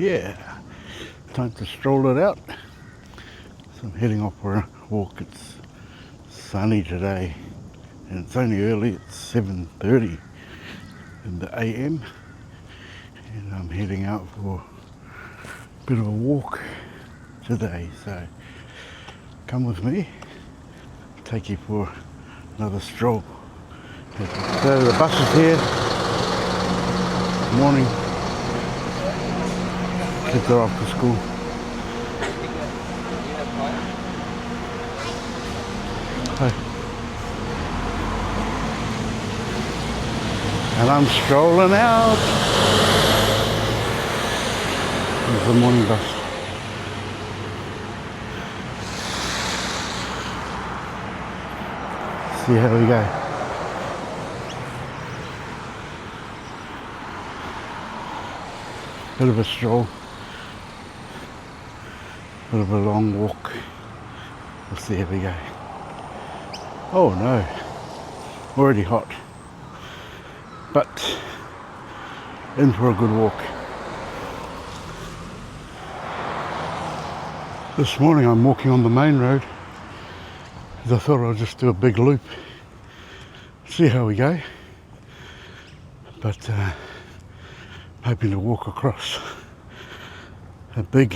yeah, time to stroll it out. So I'm heading off for a walk. It's sunny today and it's only early. It's 7:30 in the AM and I'm heading out for a bit of a walk today. So come with me, take you for another stroll. So the bus is here. Good morning. Kids are off to school. Hi. And I'm strolling out. There's the morning bus. See how we go. Bit of a stroll. Bit of a long walk. We'll see how we go. Oh no, already hot. But in for a good walk. This morning I'm walking on the main road as I thought I'd just do a big loop, see how we go. But I'm hoping to walk across a big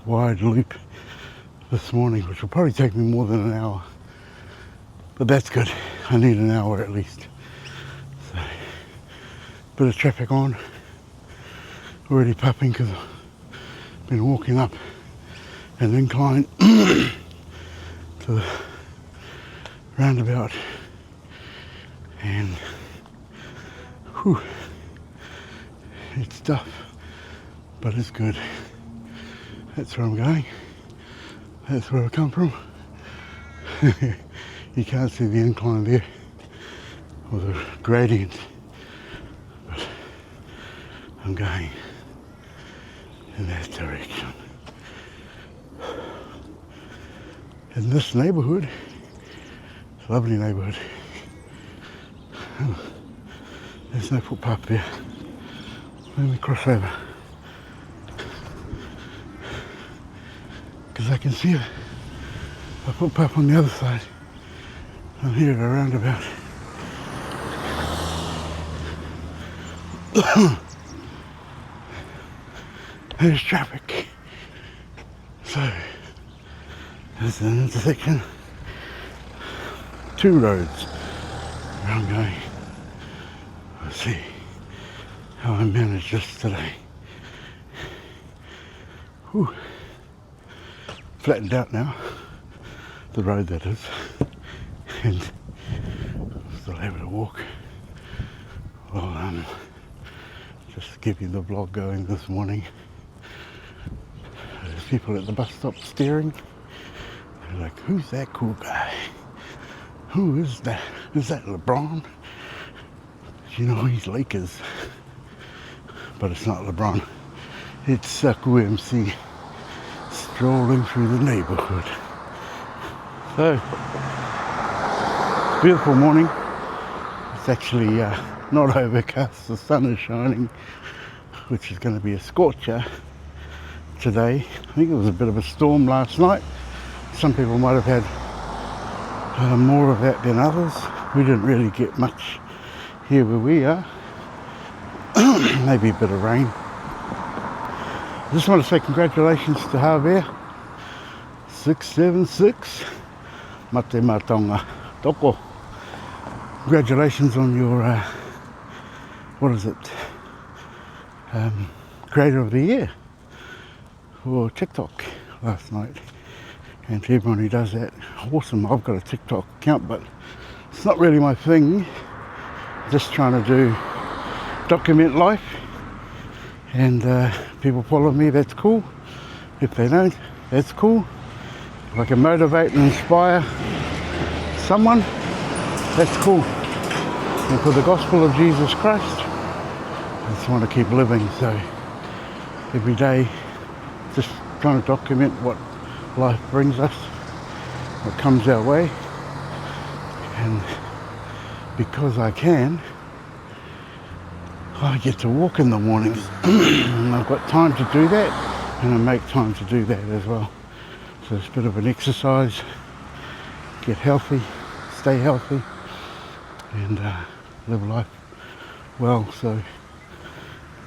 wide loop this morning, which will probably take me more than an hour. But that's good, I need an hour at least. So, bit of traffic on, already puffing because I've been walking up an incline to the roundabout and whew, it's tough, but it's good. That's where I'm going, that's where I come from. You can't see the incline there or the gradient, but I'm going in that direction. In this neighbourhood, it's a lovely neighbourhood. Oh, there's no footpath there. Let me cross over, because I can see a footpath on the other side. I'm here at a roundabout. There's traffic. So there's an intersection. Two roads where I'm going. Let's see how I manage this today. Whew. Flattened out now, the road that is, and still able to walk. Well, just keeping the vlog going this morning. There's people at the bus stop staring. They're like, who's that cool guy? Who is that? Is that LeBron? You know, he's Lakers. But it's not LeBron. It's Saku MC strolling through the neighborhood. So, beautiful morning. It's actually not overcast, the sun is shining, which is going to be a scorcher today. I think it was a bit of a storm last night. Some people might have had more of that than others. We didn't really get much here where we are. Maybe a bit of rain. I just want to say congratulations to Javier. 676 Mate Matonga Toko. Congratulations on your what is it? Creator of the Year for TikTok last night. And to everyone who does that, awesome. I've got a TikTok account, but it's not really my thing. Just trying to document life, and people follow me, that's cool. If they don't, that's cool. If I can motivate and inspire someone, that's cool. And for the gospel of Jesus Christ, I just want to keep living. So every day, just trying to document what life brings us, what comes our way, and because I can, I get to walk in the mornings and I've got time to do that, and I make time to do that as well. So it's a bit of an exercise, get healthy, stay healthy, and live life well. So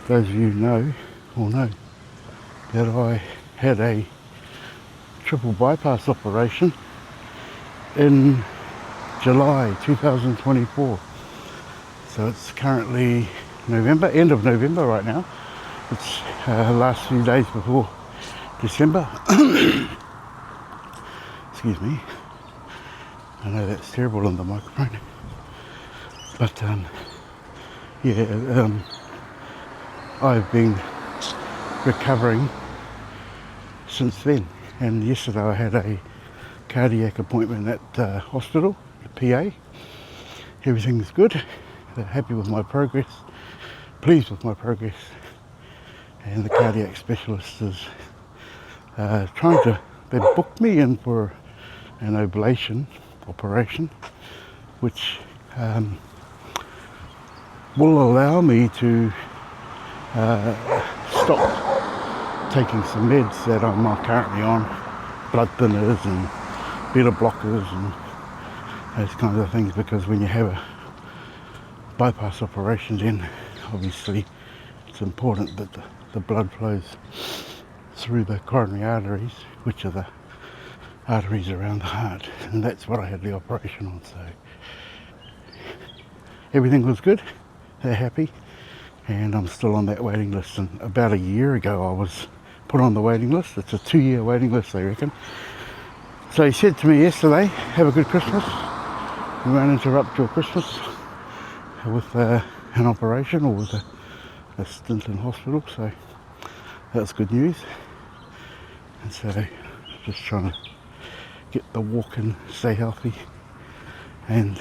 those of you know that I had a triple bypass operation in July 2024. So it's currently November, end of November right now. It's last few days before December. Excuse me. I know that's terrible on the microphone. But I've been recovering since then. And yesterday I had a cardiac appointment at the hospital, the PA. Everything's good. They're happy with my progress, pleased with my progress. And the cardiac specialist is they booked me in for an ablation operation, which will allow me to stop taking some meds that I'm not currently on, blood thinners and beta blockers and those kinds of things, because when you have a bypass operation, then obviously it's important that the blood flows through the coronary arteries, which are the arteries around the heart, and that's what I had the operation on. So everything was good, they're happy, and I'm still on that waiting list. And about a year ago I was put on the waiting list. It's a 2-year waiting list, they reckon. So he said to me yesterday, have a good Christmas, we won't interrupt your Christmas with an operation or with a stint in hospital. So that's good news. And so just trying to get the walk in, stay healthy, and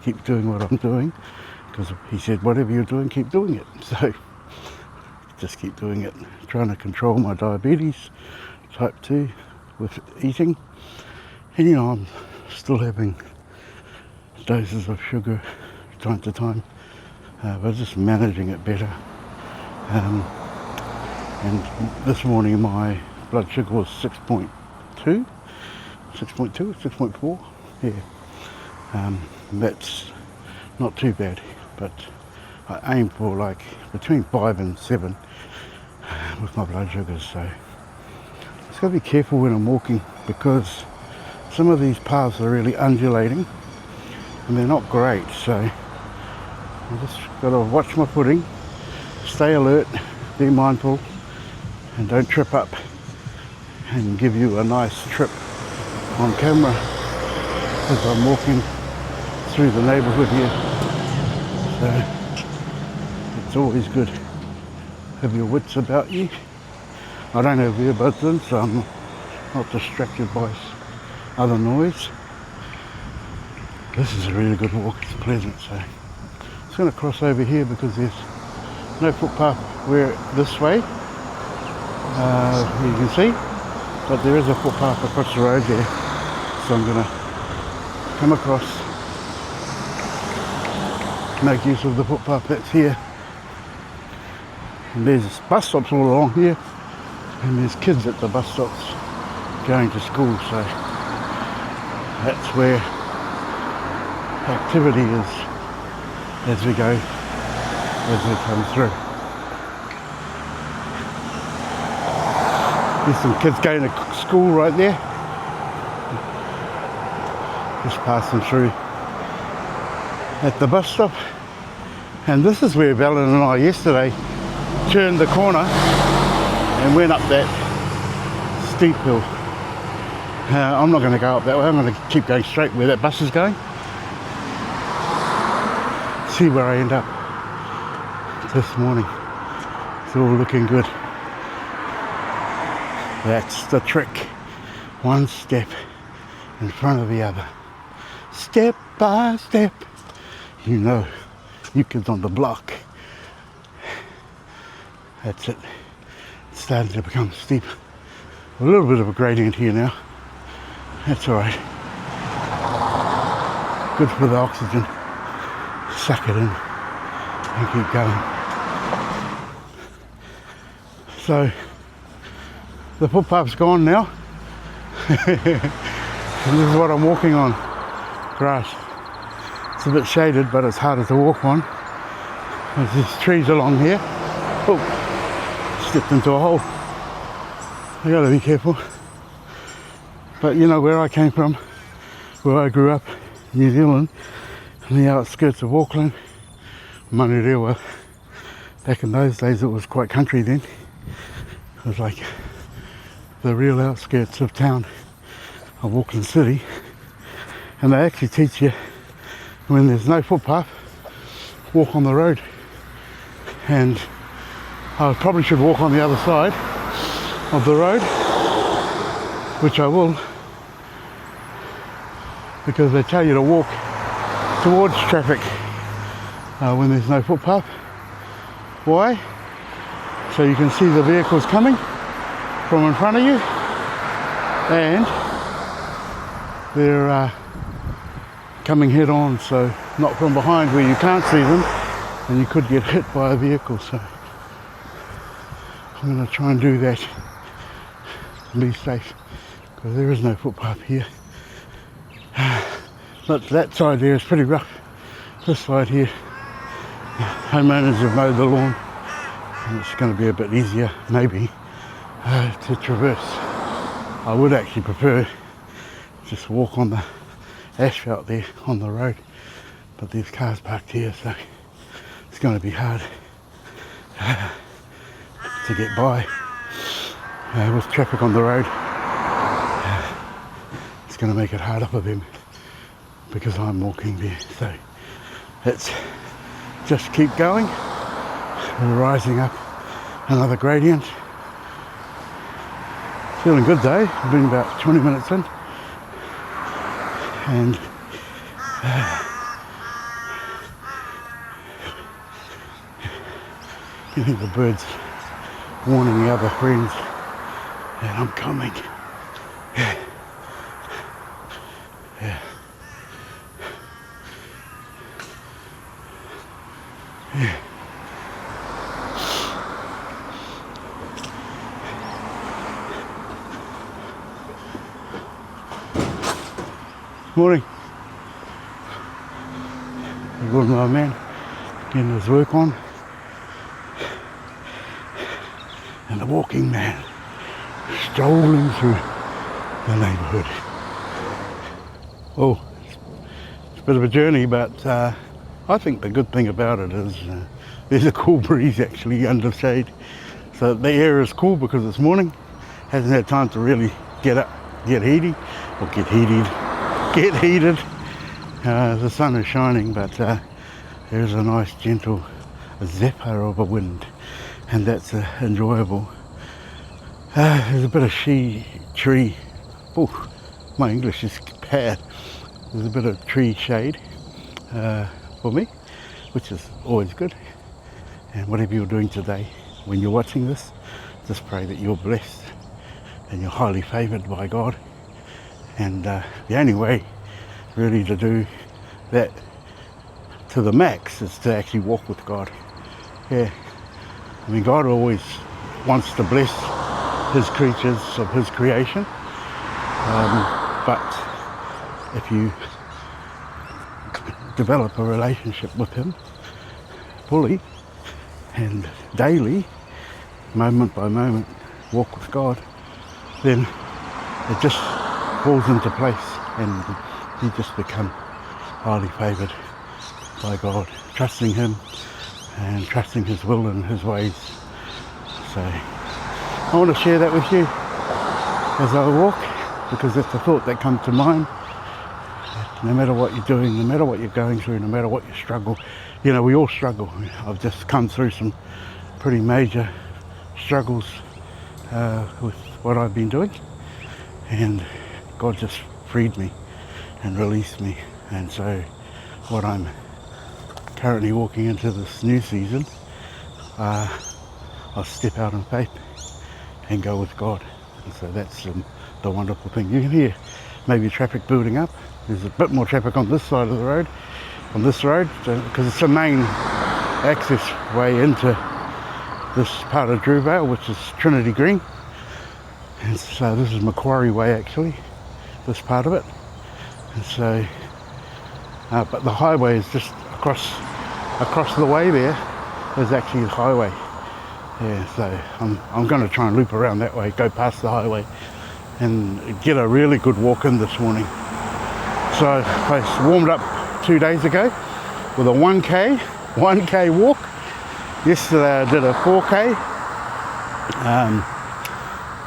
keep doing what I'm doing, because he said whatever you're doing, keep doing it. So just keep doing it, trying to control my diabetes type 2 with eating. And I'm still having doses of sugar time to time, but just managing it better. And this morning my blood sugar was 6.4, yeah. That's not too bad, but I aim for like between 5 and 7 with my blood sugars. So just got to be careful when I'm walking, because some of these paths are really undulating and they're not great. So I just got to watch my footing, stay alert, be mindful, and don't trip up, and give you a nice trip on camera as I'm walking through the neighbourhood here. So it's always good. Have your wits about you. I don't have earbuds in, so I'm not distracted by other noise. This is a really good walk, it's pleasant. So I'm just going to cross over here because there's no footpath this way, you can see, but there is a footpath across the road there. So I'm going to come across, make use of the footpath that's here. And there's bus stops all along here, and there's kids at the bus stops going to school, so that's where activity is as we come through. There's some kids going to school right there. Just passing through at the bus stop. And this is where Valen and I yesterday turned the corner and went up that steep hill. I'm not going to go up that way, I'm going to keep going straight where that bus is going. See where I end up this morning. It's all looking good. That's the trick. One step in front of the other. Step by step. You kids on the block. That's it. It's starting to become steep. A little bit of a gradient here now. That's alright. Good for the oxygen. Suck it in and keep going. So the footpath's gone now. And this is what I'm walking on, grass. It's a bit shaded, but it's harder to walk on. There's these trees along here. Oh, stepped into a hole. I gotta be careful. But you know where I came from, where I grew up, New Zealand, on the outskirts of Auckland, Manurewa. Back in those days it was quite country then. It was like the real outskirts of town of Auckland City. And they actually teach you, when there's no footpath, walk on the road. And I probably should walk on the other side of the road, which I will, because they tell you to walk towards traffic when there's no footpath. Why? So you can see the vehicles coming from in front of you, and they're coming head on, so not from behind where you can't see them and you could get hit by a vehicle. So I'm going to try and do that and be safe, because there is no footpath here. But that side there is pretty rough. This side here, homeowners have mowed the lawn, and it's going to be a bit easier maybe to traverse. I would actually prefer just walk on the asphalt there on the road, but there's cars parked here, so it's going to be hard to get by with traffic on the road. It's going to make it harder for them because I'm walking there. So let's just keep going. We're rising up another gradient. Feeling good though. I've been about 20 minutes in, and you think the birds warning the other friends that I'm coming. Yeah. Yeah. Yeah. Morning. Good, my man, getting his work on. And the walking man strolling through the neighbourhood. Oh, it's a bit of a journey, but I think the good thing about it is there's a cool breeze actually under shade. So the air is cool because it's morning. Hasn't had time to really get up, get heated. The sun is shining, but there's a nice gentle zephyr of a wind, and that's enjoyable. There's a bit of tree. Oh, my English is bad. There's a bit of tree shade for me, which is always good. And whatever you're doing today, when you're watching this, just pray that you're blessed and you're highly favoured by God. And the only way really to do that to the max is to actually walk with God. Yeah, I mean, God always wants to bless his creatures of his creation, but if you develop a relationship with him fully and daily, moment by moment, walk with God, then it just falls into place and you just become highly favoured by God, trusting him and trusting his will and his ways. So I want to share that with you as I walk, because it's a thought that comes to mind. No matter what you're doing, no matter what you're going through, no matter what you struggle, you know, we all struggle. I've just come through some pretty major struggles with what I've been doing, and God just freed me and released me. And so what I'm currently walking into this new season, I'll step out in faith and go with God. And so that's the wonderful thing. You can hear maybe traffic building up. There's a bit more traffic on this side of the road, because it's the main access way into this part of Drewvale, which is Trinity Green. And so this is Macquarie Way actually, this part of it. And so, but the highway is just across the way there is actually the highway. Yeah, so I'm going to try and loop around that way, go past the highway and get a really good walk in this morning. So I warmed up 2 days ago with a 1k walk. Yesterday I did a 4k,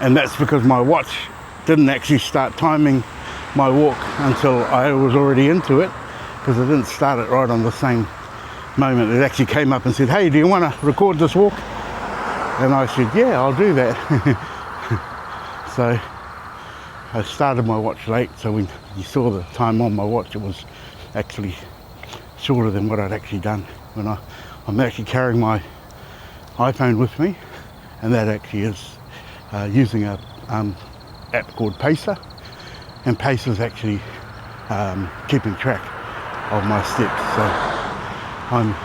and that's because my watch didn't actually start timing my walk until I was already into it, because I didn't start it right on the same moment. It actually came up and said, hey, do you want to record this walk? And I said, yeah, I'll do that. So I started my watch late, so when you saw the time on my watch, it was actually shorter than what I'd actually done. When I'm actually carrying my iPhone with me, and that actually is using a app called Pacer, and Pacer's actually keeping track of my steps. So I'm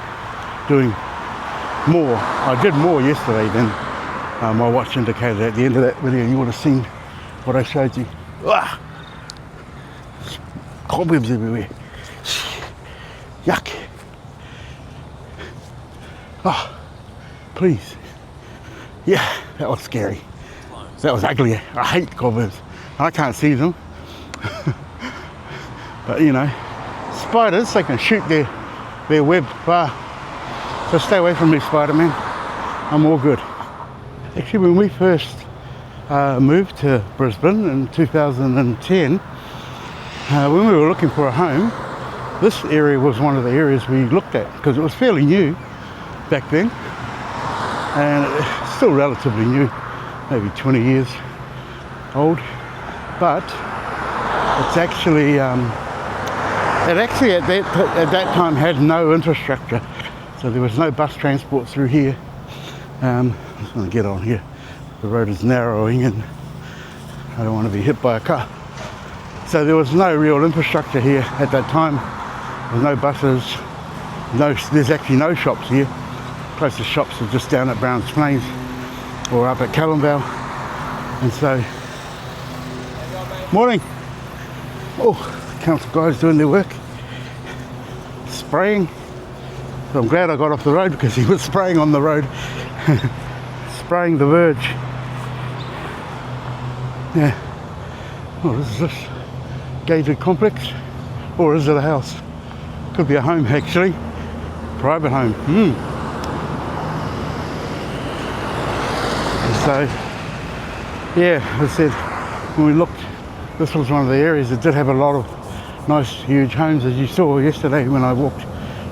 doing more. I did more yesterday than my watch indicated. At the end of that video, you would have seen what I showed you. Ah! Cobwebs everywhere. Yuck. Oh, please. Yeah, that was scary. That was ugly. I hate cobwebs. I can't see them. But you know, spiders, they can shoot their web far. So stay away from me, Spider-Man. I'm all good. Actually, when we first moved to Brisbane in 2010, when we were looking for a home, this area was one of the areas we looked at, because it was fairly new back then, and it's still relatively new, maybe 20 years old, but it's actually, it actually at that time had no infrastructure, so there was no bus transport through here. I'm just going to get on here. The road is narrowing and I don't want to be hit by a car. So there was no real infrastructure here at that time. There was no buses, there's actually no shops here. Closest shops are just down at Browns Plains or up at Callumvale. And so, morning. Oh, council guys doing their work, spraying. So I'm glad I got off the road, because he was spraying on the road, spraying the verge. Yeah. Oh, this is this gated complex, or is it a house? Could be a home actually, private home. And so, yeah, as I said, when we looked, this was one of the areas that did have a lot of nice, huge homes, as you saw yesterday when I walked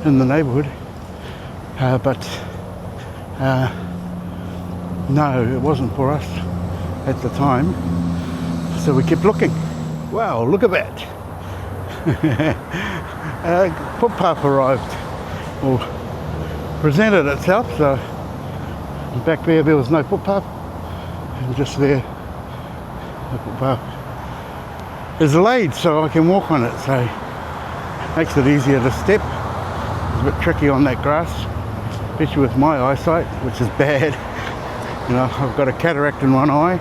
in the neighbourhood. But no, it wasn't for us at the time. So we kept looking. Wow, look at that. Footpath arrived, or presented itself. So back there was no footpath, and just there the footpath is laid so I can walk on it, so it makes it easier to step. It's a bit tricky on that grass, especially with my eyesight, which is bad. You know, I've got a cataract in one eye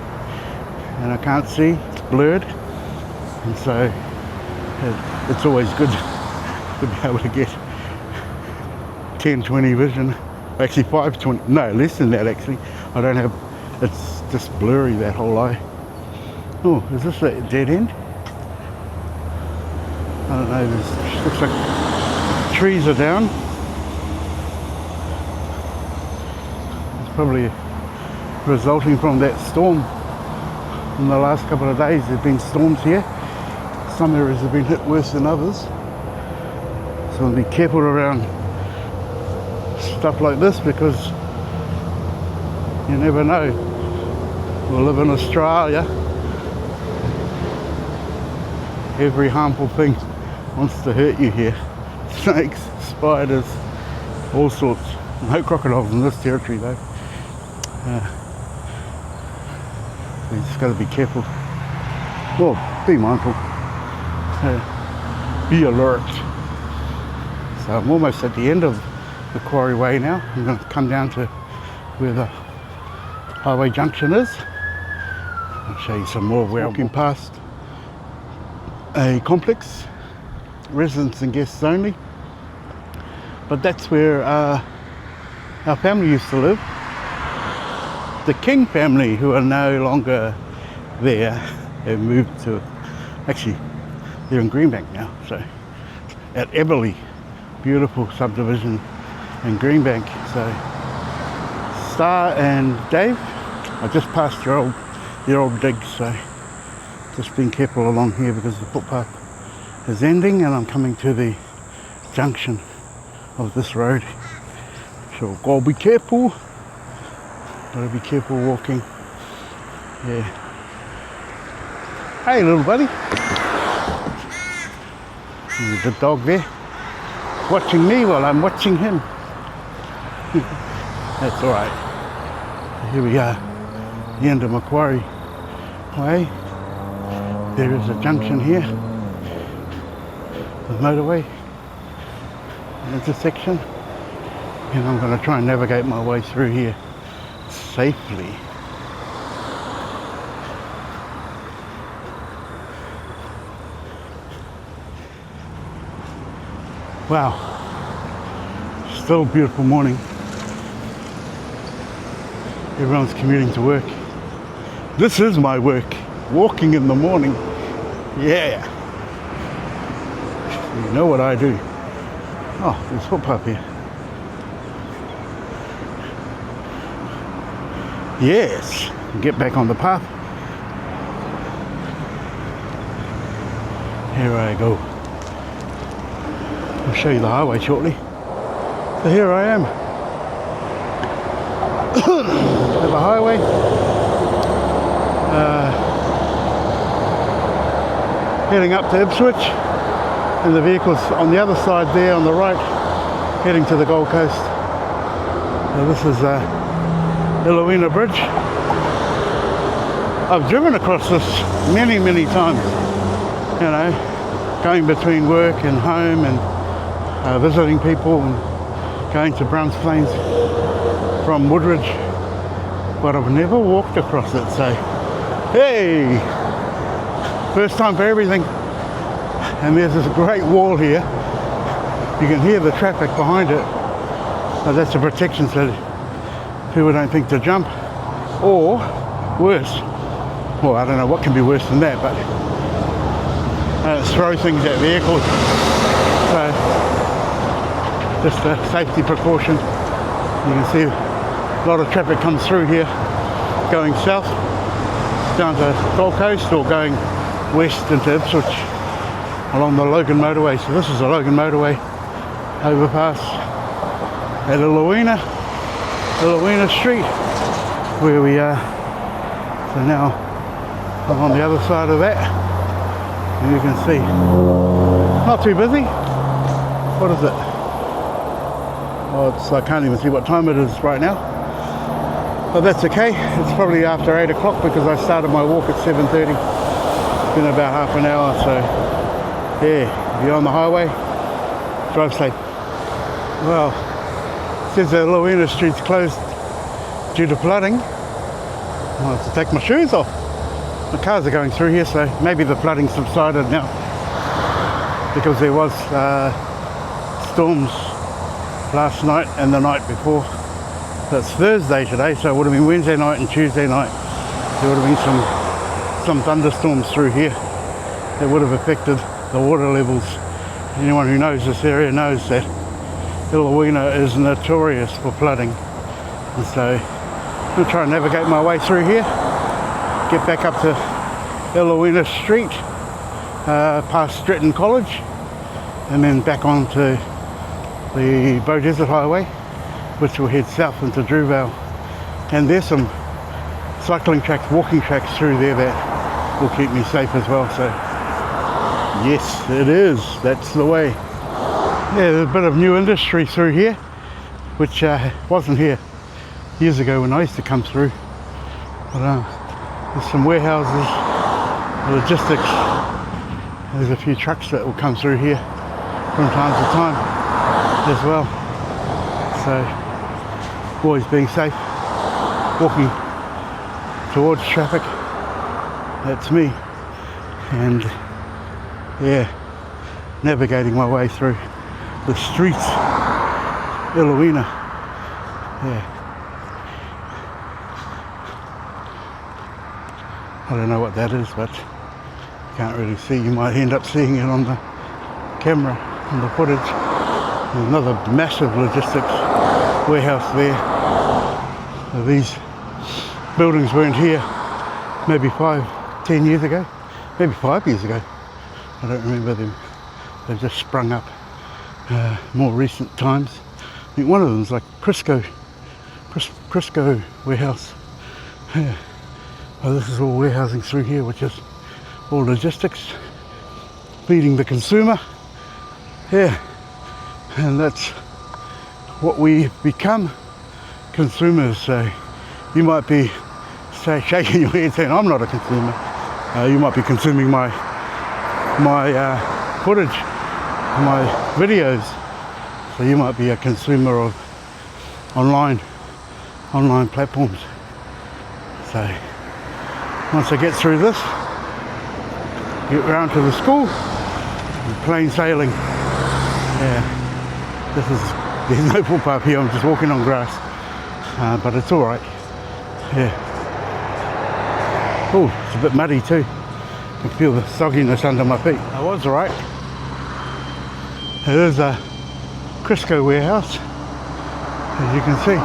and I can't see, it's blurred, and so it's always good to be able to get 10-20 vision, actually 5-20, no, less than that actually. I don't have, it's just blurry, that whole eye. Oh, is this a dead end? I don't know, this looks like trees are down. It's probably resulting from that storm. In the last couple of days there have been storms here. Some areas have been hit worse than others. So be careful around stuff like this, because you never know. We live in Australia. Every harmful thing wants to hurt you here. Snakes, spiders, all sorts. No crocodiles in this territory though. So you just got to be careful. Well, be mindful. Be alert. So I'm almost at the end of the Quarry Way now. I'm going to come down to where the highway junction is. I'll show you some more. We're walking past a complex, residents and guests only, but that's where our family used to live. The King family, who are no longer there, have moved to, actually they're in Greenbank now, so at Everley, beautiful subdivision in Greenbank. So Star and Dave, I just passed your old dig, so just being careful along here because the footpath is ending and I'm coming to the junction of this road. So gotta be careful. Gotta be careful walking. Yeah. Hey little buddy. There's a good dog there. Watching me while I'm watching him. That's alright. Here we are. The end of Macquarie Way. There is a junction here. The motorway intersection. And I'm going to try and navigate my way through here safely. Wow, still a beautiful morning. Everyone's commuting to work. This is my work, walking in the morning. Yeah. You know what I do. Oh, there's a footpath here. Yes, get back on the path. Here I go. I'll show you the highway shortly. So here I am. Have a highway. Heading up to Ipswich, and the vehicles on the other side there on the right, heading to the Gold Coast. So this is Illawina Bridge. I've driven across this many times, you know, going between work and home and visiting people and going to Browns Plains from Woodridge, but I've never walked across it, so hey, first time for everything. And there's this great wall here. You can hear the traffic behind it, but that's a protection so people don't think to jump, or worse, well, I don't know what can be worse than that, but throw things at vehicles. So just a safety precaution. You can see a lot of traffic comes through here going south down to Gold Coast or going west into Ipswich along the Logan motorway. So this is the Logan motorway overpass at Illawina Street, where we are. So now I'm on the other side of that, and you can see not too busy. What is it? Oh, I can't even see what time it is right now, but that's okay. It's probably after 8 o'clock because I started my walk at 7:30. It's been about half an hour, so yeah, if you're on the highway, drive safe. Well, since the Illawina Street's closed due to flooding, I have to take my shoes off. The cars are going through here, so maybe the flooding subsided now, because there was storms last night and the night before. So it's Thursday today, so it would have been Wednesday night and Tuesday night. There would have been some thunderstorms through here that would have affected the water levels. Anyone who knows this area knows that Illawina is notorious for flooding. And so I'm going to try and navigate my way through here, get back up to Illawina Street, past Stretton College, and then back onto the Bow Desert Highway, which will head south into Drewvale. And there's some cycling tracks, walking tracks through there that will keep me safe as well. So yes, it is, that's the way. Yeah, there's a bit of new industry through here, which wasn't here years ago when I used to come through. But there's some warehouses, logistics. There's a few trucks that will come through here from time to time as well. So always being safe, walking towards traffic. That's me. And yeah, navigating my way through the streets, Illowina. Yeah. I don't know what that is, but you can't really see. You might end up seeing it on the camera, on the footage. There's another massive logistics warehouse there. So these buildings weren't here maybe 5-10 years ago, maybe 5 years ago. I don't remember them. They've just sprung up more recent times. I think one of them's like Crisco warehouse. Yeah. Oh, this is all warehousing through here, which is all logistics, feeding the consumer. Yeah, and that's what we become, consumers. So you might be shaking your head saying, I'm not a consumer. You might be consuming my footage, my videos. So you might be a consumer of online platforms. So once I get through this, get round to the school, plain sailing. Yeah, there's no footpath here. I'm just walking on grass, but it's all right. Yeah. Oh, it's a bit muddy too. I can feel the sogginess under my feet. I was all right. It is a Crisco warehouse, as you can see.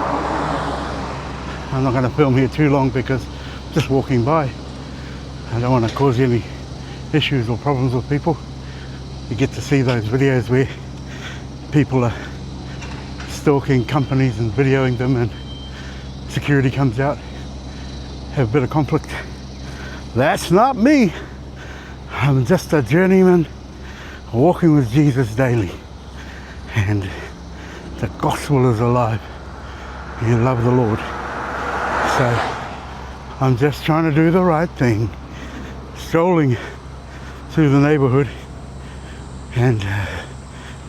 I'm not going to film here too long because I'm just walking by. I don't want to cause any issues or problems with people. You get to see those videos where people are stalking companies and videoing them, and security comes out, have a bit of conflict. That's not me. I'm just a journeyman walking with Jesus daily, and the gospel is alive. You love the Lord. So I'm just trying to do the right thing, strolling through the neighborhood and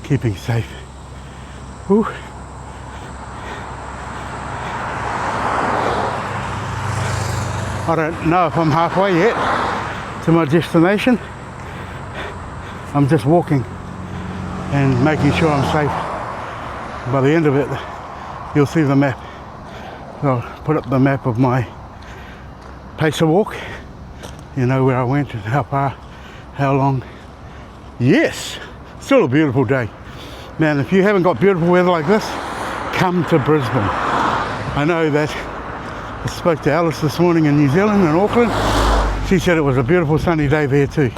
keeping safe. Whew. I don't know if I'm halfway yet to my destination. I'm just walking and making sure I'm safe. By the end of it, you'll see the map. I'll put up the map of my pacer walk. You know where I went and how far, how long. Yes, still a beautiful day. Man, if you haven't got beautiful weather like this, come to Brisbane. I know that I spoke to Alice this morning in New Zealand, in Auckland. She said it was a beautiful sunny day there too.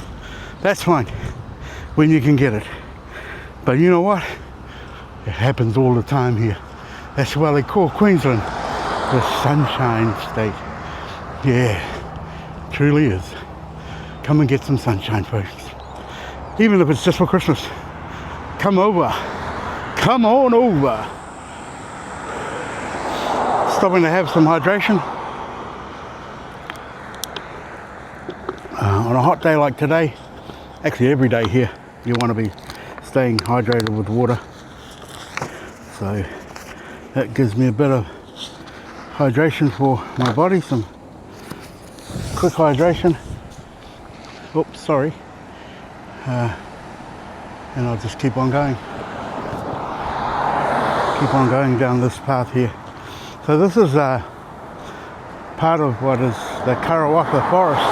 That's fine, when you can get it. But you know what? It happens all the time here. That's why they call Queensland the Sunshine State. Yeah, truly is. Come and get some sunshine, folks. Even if it's just for Christmas. Come over. Come on over. Stopping to have some hydration. On a hot day like today, actually every day here, you want to be staying hydrated with water. So that gives me a bit of hydration for my body, some quick hydration. Oops, sorry. And I'll just keep on going. Keep on going down this path here. So this is part of what is the Karawatha forest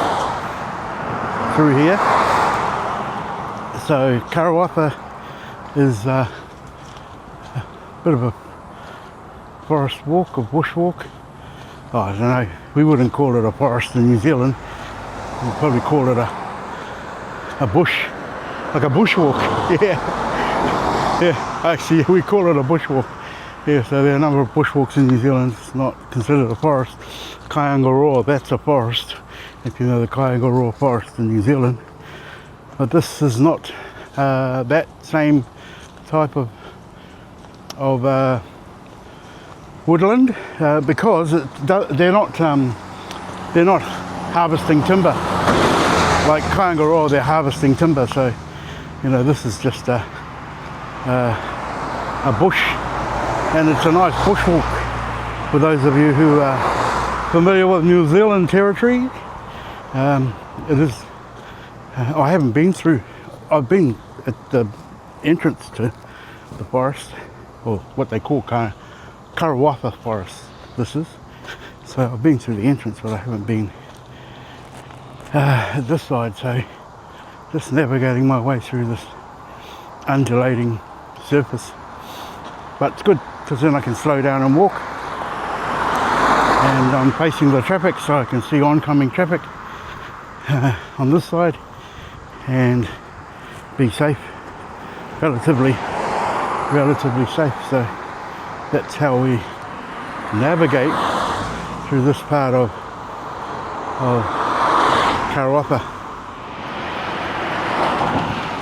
through here. So Karawatha is a bit of a forest walk, a bush walk. Oh, I don't know, we wouldn't call it a forest in New Zealand. We'd probably call it a bush, like a bushwalk. Yeah, actually we call it a bushwalk. Yeah, so there are a number of bushwalks in New Zealand. It's not considered a forest. Kaingaroa, that's a forest, if you know the Kaingaroa forest in New Zealand. But this is not that same type of woodland because they're not harvesting timber like Kaingaroa. They're harvesting timber, so you know this is just a bush, and it's a nice bushwalk for those of you who familiar with New Zealand territory. It is, I haven't been through, I've been at the entrance to the forest, or what they call Karawapa forest, this is. So I've been through the entrance, but I haven't been at this side, so just navigating my way through this undulating surface. But it's good, because then I can slow down and walk. And I'm facing the traffic, so I can see oncoming traffic on this side and be safe, relatively safe. So that's how we navigate through this part of Karawapa.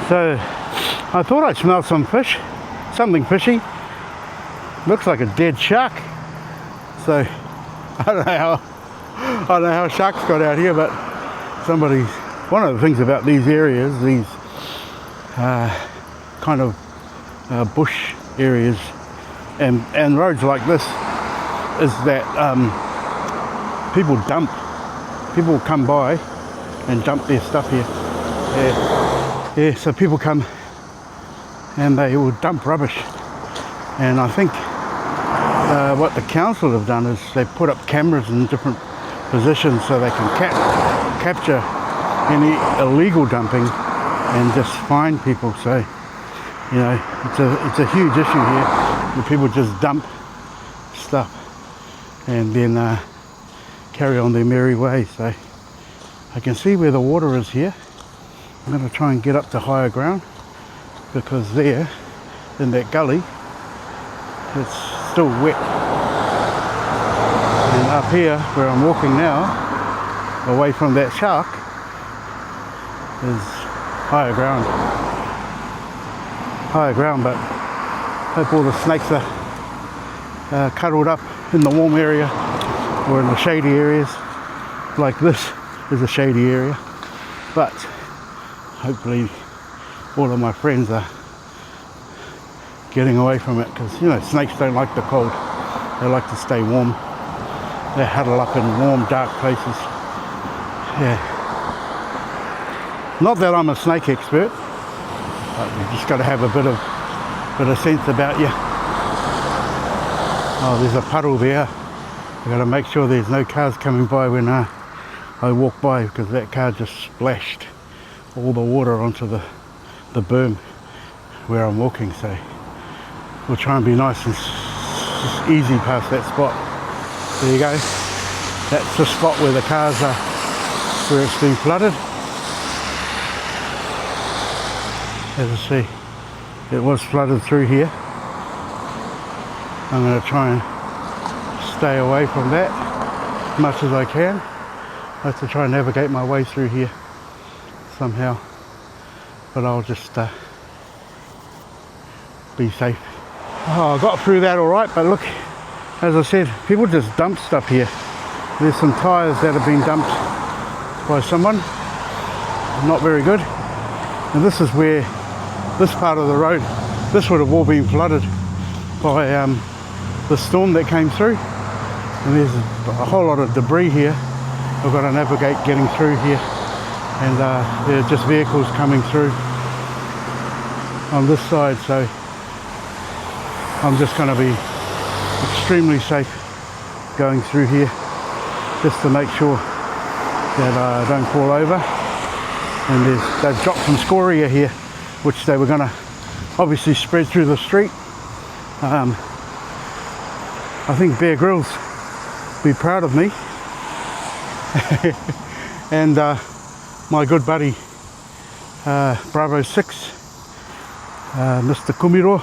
So I thought I smelled some fish, something fishy. Looks like a dead shark. So I don't know how sharks got out here, but one of the things about these areas, these kind of bush areas and roads like this, is that people come by and dump their stuff here. Yeah, so people come and they will dump rubbish. And I think what the council have done is they've put up cameras in different positions so they can capture any illegal dumping and just fine people. So, you know, it's a huge issue here where people just dump stuff and then carry on their merry way. So I can see where the water is here. I'm going to try and get up to higher ground, because there in that gully it's still wet. And up here where I'm walking now, away from that shark, is higher ground. But I hope all the snakes are cuddled up in the warm area or in the shady areas. Like this is a shady area, but hopefully all of my friends are getting away from it, because, you know, snakes don't like the cold. They like to stay warm. They huddle up in warm, dark places. Yeah. Not that I'm a snake expert, but you just got to have a bit of sense about you. Oh, there's a puddle there. I've got to make sure there's no cars coming by when I walk by, because that car just splashed all the water onto the berm where I'm walking. So we'll try and be nice and just easy past that spot. There you go. That's the spot where the cars are, where it's been flooded. As I see, it was flooded through here. I'm going to try and stay away from that as much as I can. I have to try and navigate my way through here somehow, but I'll just be safe. Oh, I got through that all right, but look, as I said, people just dump stuff here. There's some tyres that have been dumped by someone, not very good. And this is where, this part of the road, this would have all been flooded by the storm that came through. And there's a whole lot of debris here. I've got to navigate getting through here. And there are just vehicles coming through on this side, so I'm just going to be extremely safe going through here, just to make sure that I don't fall over. And they've dropped some scoria here, which they were going to obviously spread through the street. I think Bear Grylls be proud of me. And my good buddy Bravo 6, Mr. Kumiro,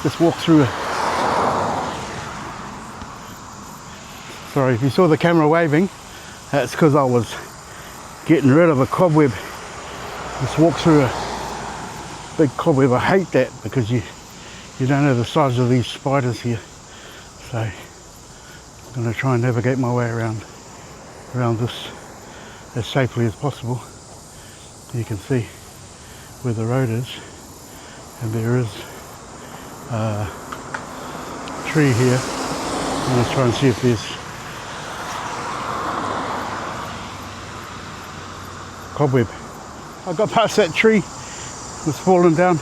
just walked through it. Sorry if you saw the camera waving, that's because I was getting rid of a cobweb. Just walked through a big cobweb. I hate that, because you don't know the size of these spiders here. So I'm going to try and navigate my way around this as safely as possible. You can see where the road is, and there is a tree here I'm going to try and see if there's cobweb. I got past that tree, it was falling down,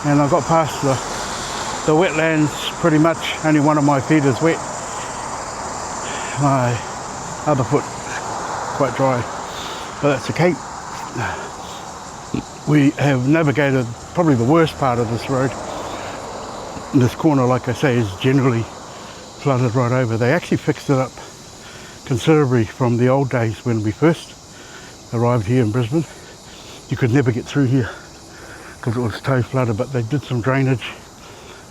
and I got past the wetlands pretty much. Only one of my feet is wet. My other foot quite dry, but that's okay. We have navigated probably the worst part of this road. This corner, like I say, is generally flooded right over. They actually fixed it up considerably from the old days when we first arrived here in Brisbane. You could never get through here because it was toe flooded, but they did some drainage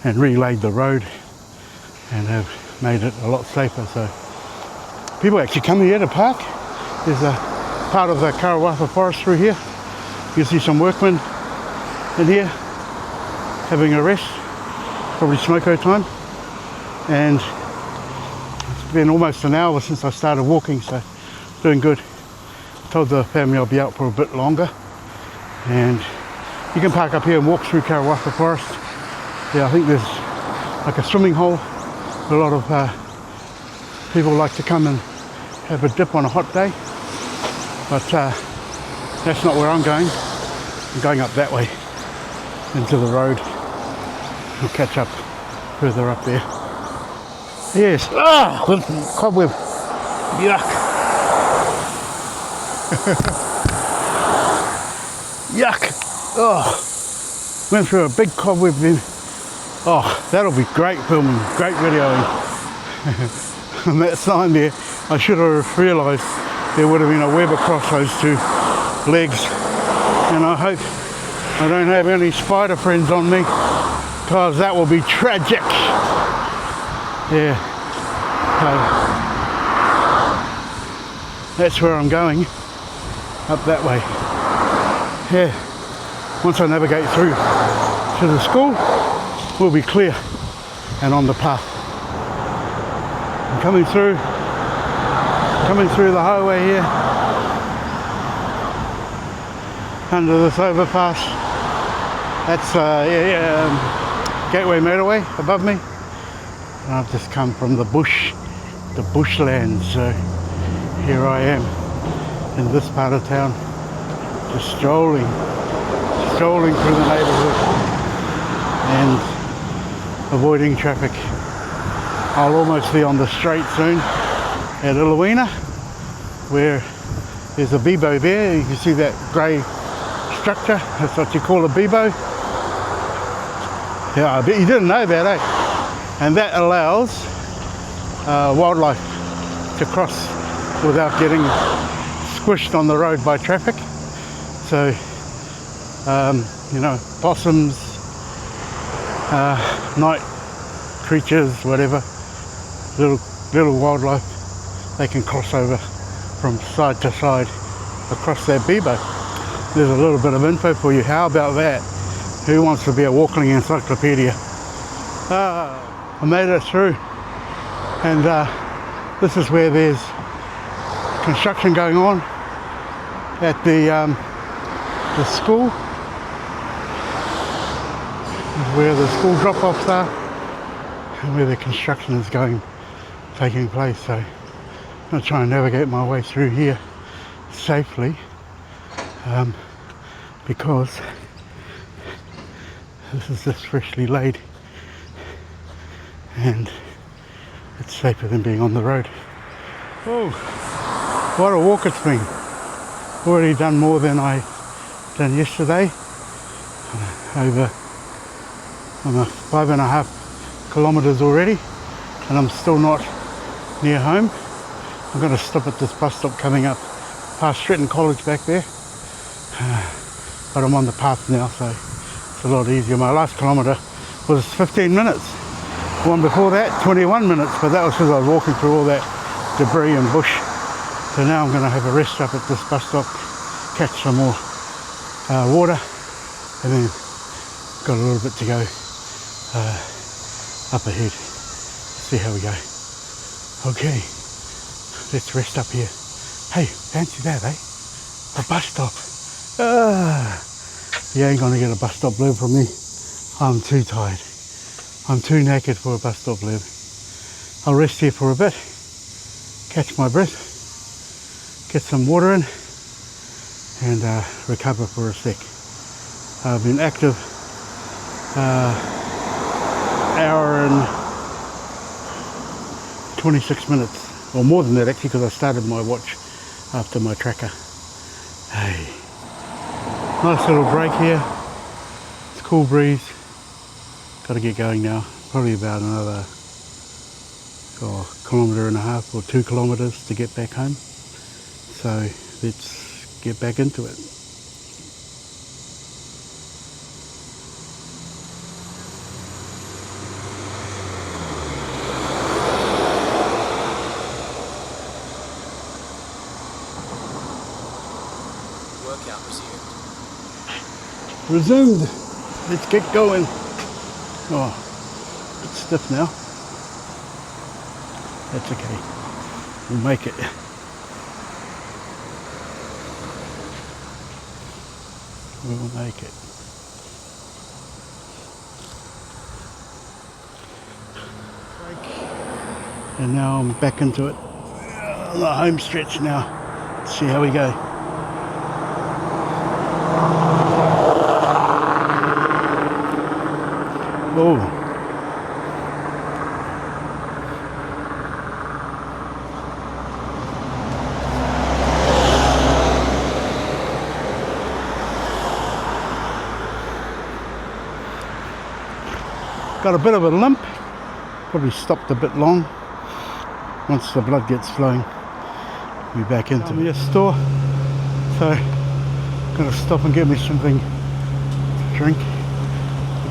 and relaid the road and have made it a lot safer. So people actually come here to park. There's a part of the Karawatha forest through here. You see some workmen in here having a rest, probably smoko time. And it's been almost an hour since I started walking, so doing good. Told the family I'll be out for a bit longer. And you can park up here and walk through Karawatha forest. Yeah, I think there's like a swimming hole. A lot of people like to come and have a dip on a hot day. But that's not where I'm going. I'm going up that way into the road. We'll catch up further up there. Yes. Ah, cobweb. Yuck. Yuck. Oh, went through a big cobweb then. Oh, that'll be great filming, great videoing. And that sign there, I should have realised there would have been a web across those two legs. And I hope I don't have any spider friends on me, because that will be tragic. Yeah. So that's where I'm going, up that way. Yeah. Once I navigate through to the school, we'll be clear and on the path. I'm coming through the highway here, under this overpass. That's Gateway Motorway above me. And I've just come from the bushland, so here I am in this part of town, just strolling through the neighbourhood and avoiding traffic. I'll almost be on the straight soon at Illawina, where there's a bibo there. You can see that grey structure, that's what you call a bibo. Yeah, I bet you didn't know that, eh? And that allows wildlife to cross without getting squished on the road by traffic. So, you know, possums, night creatures, whatever, little wildlife, they can cross over from side to side across that bibo. There's a little bit of info for you. How about that? Who wants to be a walking encyclopedia? I made it through, and this is where there's construction going on at the school, where the school drop-offs are and where the construction is taking place. So I'm going to try and navigate my way through here safely, because this is just freshly laid and it's safer than being on the road. Oh, what a walk it's been. Already done more than I done yesterday. I'm 5.5 kilometres already, and I'm still not near home. I'm going to stop at this bus stop coming up past Stretton College back there, but I'm on the path now, so it's a lot easier. My last kilometre was 15 minutes. One before that, 21 minutes, but that was because I was walking through all that debris and bush. So now I'm going to have a rest up at this bus stop, catch some more water, and then got a little bit to go up ahead. See how we go. Okay, let's rest up here. Hey, fancy that, eh? A bus stop. You ain't gonna get a bus stop blurb from me. I'm too tired. I'm too knackered for a bus stop blurb. I'll rest here for a bit, catch my breath, get some water in, and recover for a sec. I've been active hour and 26 minutes, or more than that actually, because I started my watch after my tracker. Hey, nice little break here. It's a cool breeze. Got to get going now. Probably about another kilometre and a half or 2 kilometres to get back home. So let's get back into it. Workout resumed. Resumed. Let's get going. Oh, it's stiff now. That's okay. We'll make it. We'll make it. And now I'm back into it. On the home stretch now. Let's see how we go. Oh. Got a bit of a limp, probably stopped a bit long. Once the blood gets flowing, we'll be back into the store. So I'm going to stop and get me something to drink,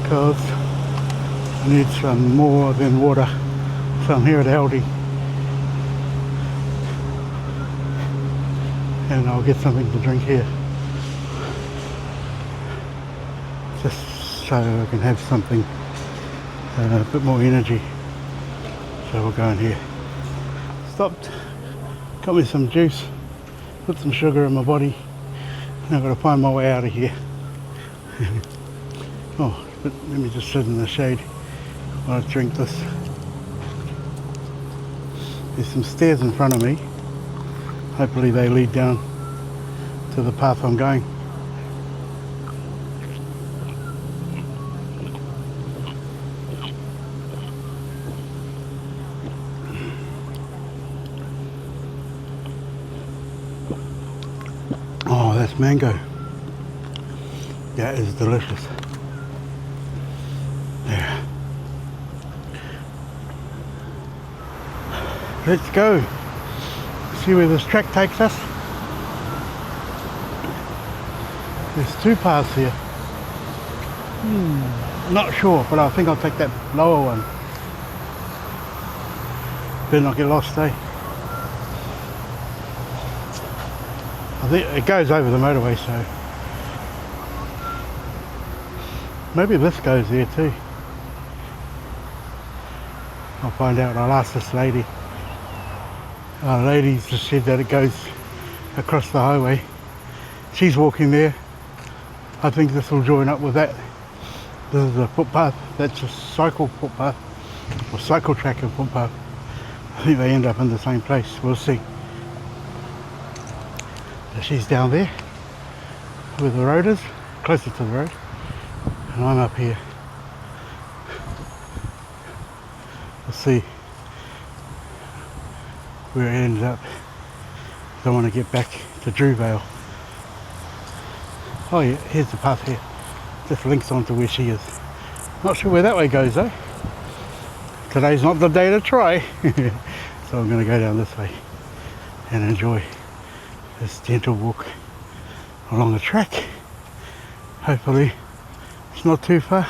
because I need some more than water. So I'm here at Aldi, and I'll get something to drink here, just so I can have something, a bit more energy. So we'll go in here. Stopped, got me some juice, put some sugar in my body, and I've got to find my way out of here. Oh, but let me just sit in the shade while I drink this. There's some stairs in front of me. Hopefully they lead down to the path I'm going. Oh, that's mango. That is delicious. There. Let's go. See where this track takes us. There's two paths here. Not sure, but I think I'll take that lower one. Better not get lost, eh? I think it goes over the motorway, so maybe this goes there too. I'll find out. I'll ask this lady. Our lady's just said that it goes across the highway. She's walking there. I think this will join up with that. This is a footpath. That's a cycle footpath, or cycle track and footpath. I think they end up in the same place. We'll see. So she's down there where the road is, closer to the road, and I'm up here. We'll see where it ends up. I want to get back to Drewvale. Oh yeah, here's the path here. Just links onto where she is. Not sure where that way goes though. Today's not the day to try. So I'm going to go down this way and enjoy this gentle walk along the track. Hopefully it's not too far.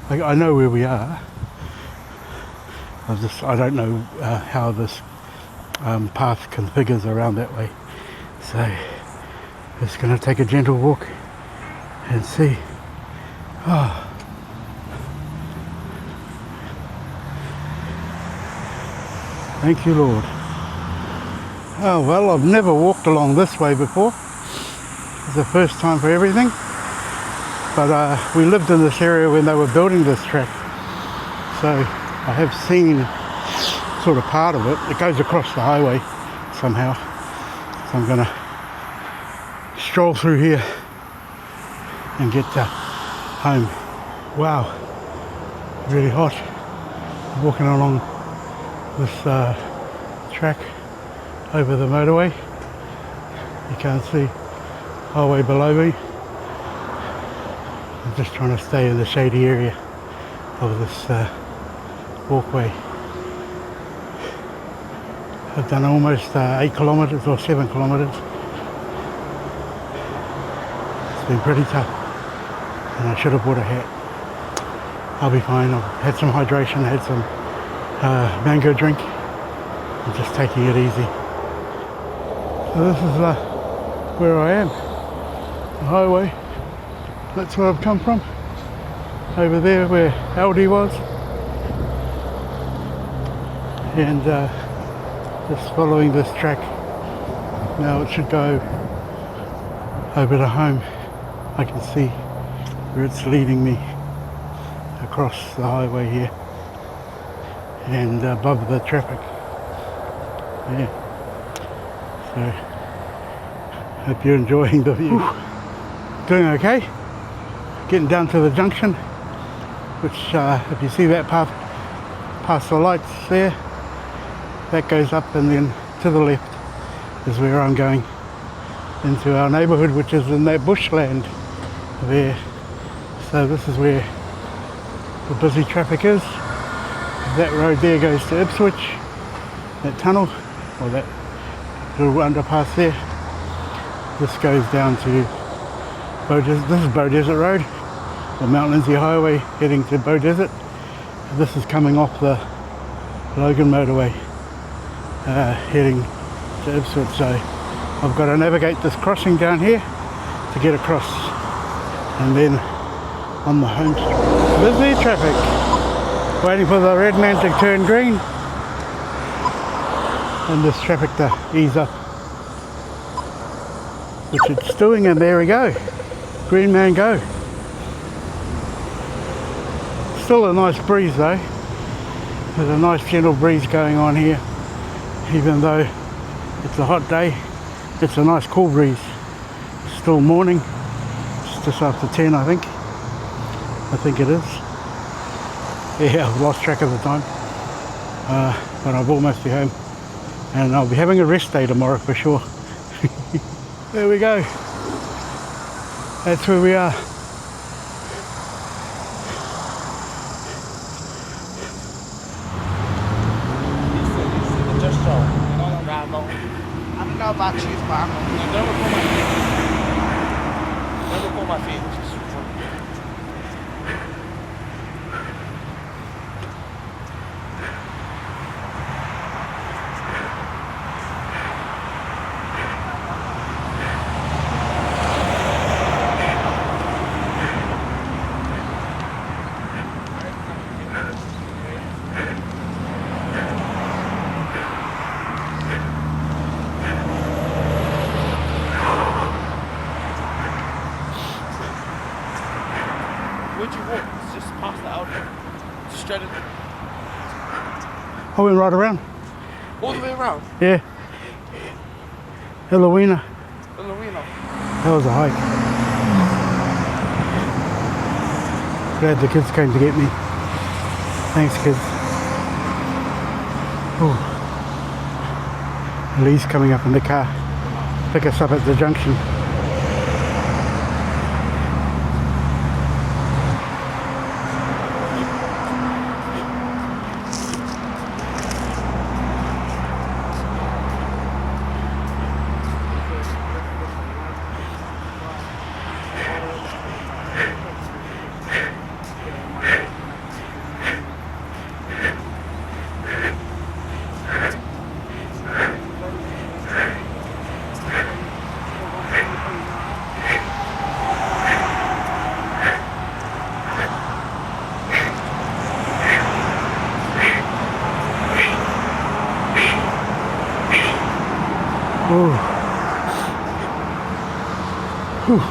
I know where we are. I don't know how this path configures around that way. So just going to take a gentle walk and see. Oh. Thank you, Lord. Oh well, I've never walked along this way before. It's the first time for everything. But we lived in this area when they were building this track. So I have seen sort of part of it. It goes across the highway somehow. So I'm going to stroll through here and get home. Wow, really hot. Walking along this track over the motorway. You can't see highway below me. I'm just trying to stay in the shady area of this walkway. I've done almost 8 kilometres or 7 kilometres. It's been pretty tough, and I should have bought a hat. I'll be fine. I've had some hydration, had some mango drink. I'm just taking it easy. So this is where I am, the highway. That's where I've come from. Over there where Aldi was. And just following this track. Now it should go over to home. I can see where it's leading me across the highway here and above the traffic. Yeah. So, hope you're enjoying the view. Doing okay. Getting down to the junction, which if you see that path past the lights there, that goes up, and then to the left is where I'm going into our neighbourhood, which is in that bushland there. So this is where the busy traffic is. That road there goes to Ipswich, that tunnel, or that little underpass there. This goes down to this is Bow Desert Road, or Mount Lindsay Highway heading to Bow Desert. This is coming off the Logan motorway heading to Ipswich. So I've got to navigate this crossing down here to get across, and then on the home street. Busy traffic, waiting for the red man to turn green and this traffic to ease up, which it's doing, and there we go. Green man go. Still a nice breeze though. There's a nice gentle breeze going on here. Even though it's a hot day, it's a nice cool breeze. It's still morning. It's just after 10, I think. I think it is. Yeah, I've lost track of the time. But I'll almost be home. And I'll be having a rest day tomorrow for sure. There we go. That's where we are. Just so. I don't know about you, Mark. Never pull my feet. Where'd you walk? It's just past the outlet. Just straight in. I went right around. All the way around? Yeah. Eloina. Eloina. That was a hike. Glad the kids came to get me. Thanks, kids. Ooh. Lee's coming up in the car. Pick us up at the junction. Ooh. Whew.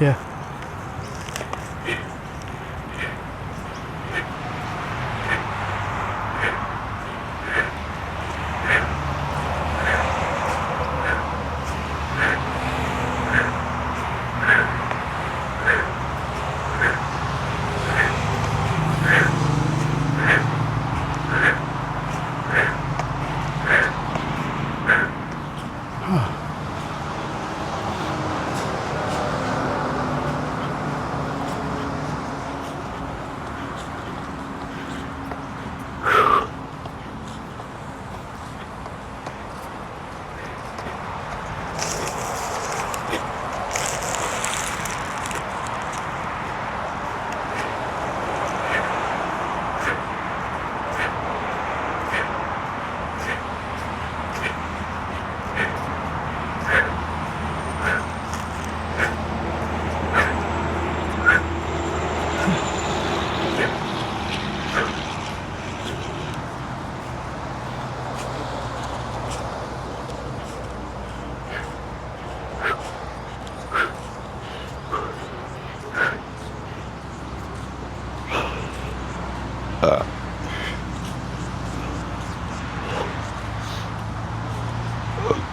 Yeah.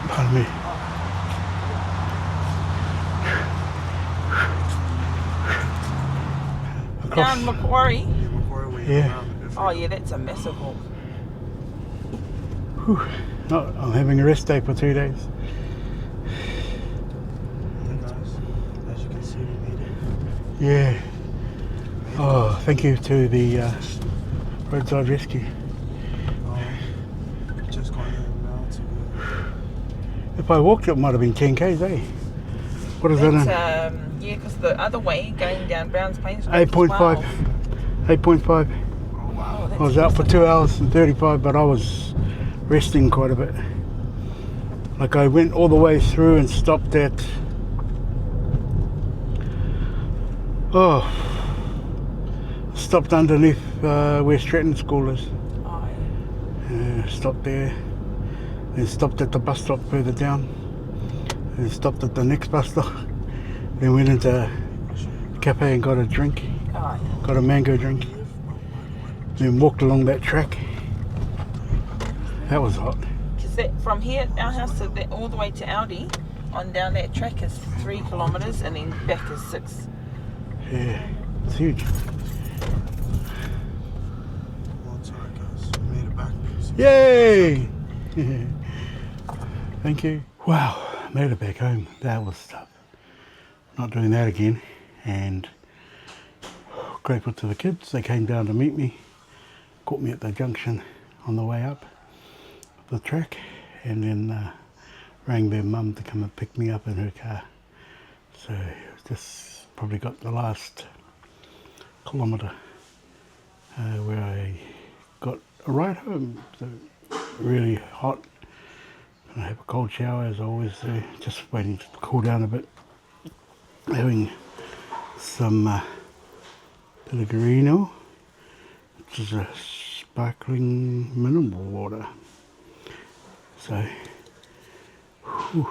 Pardon me. Down Macquarie. Yeah. Oh yeah, that's a massive walk. Whew. No, I'm having a rest day for 2 days. As you can see, we made it. Yeah. Oh, thank you to the roadside rescue. Just going in now to If I walked it might have been 10 k's, eh? What is That's, that in? yeah, because the other way, going down Browns Plains, 8.5. 8.5. Oh wow, that's I was out for impressive. 2 hours and 35, but I was resting quite a bit. Like I went all the way through and stopped at stopped underneath where Stratton School is. Oh, yeah. Stopped there, then stopped at the bus stop further down, then stopped at the next bus stop, then went into a cafe and got a drink, Oh, yeah. got a mango drink, then walked along that track. That was hot. Because that from here, our house to that, all the way to Audi, on down that track is 3 kilometres and then back is 6. Yeah, it's huge. well, it's alright, guys. We made it back. Yay! Thank you. Wow, made it back home. That was tough. Not doing that again. And grateful to the kids. They came down to meet me, caught me at the junction on the way up the track, and then rang their mum to come and pick me up in her car. So just probably got the last kilometre where I got a ride home. So really hot. I have a cold shower as I always do, just waiting to cool down a bit. Having some Pellegrino, which is a sparkling mineral water. So, whew.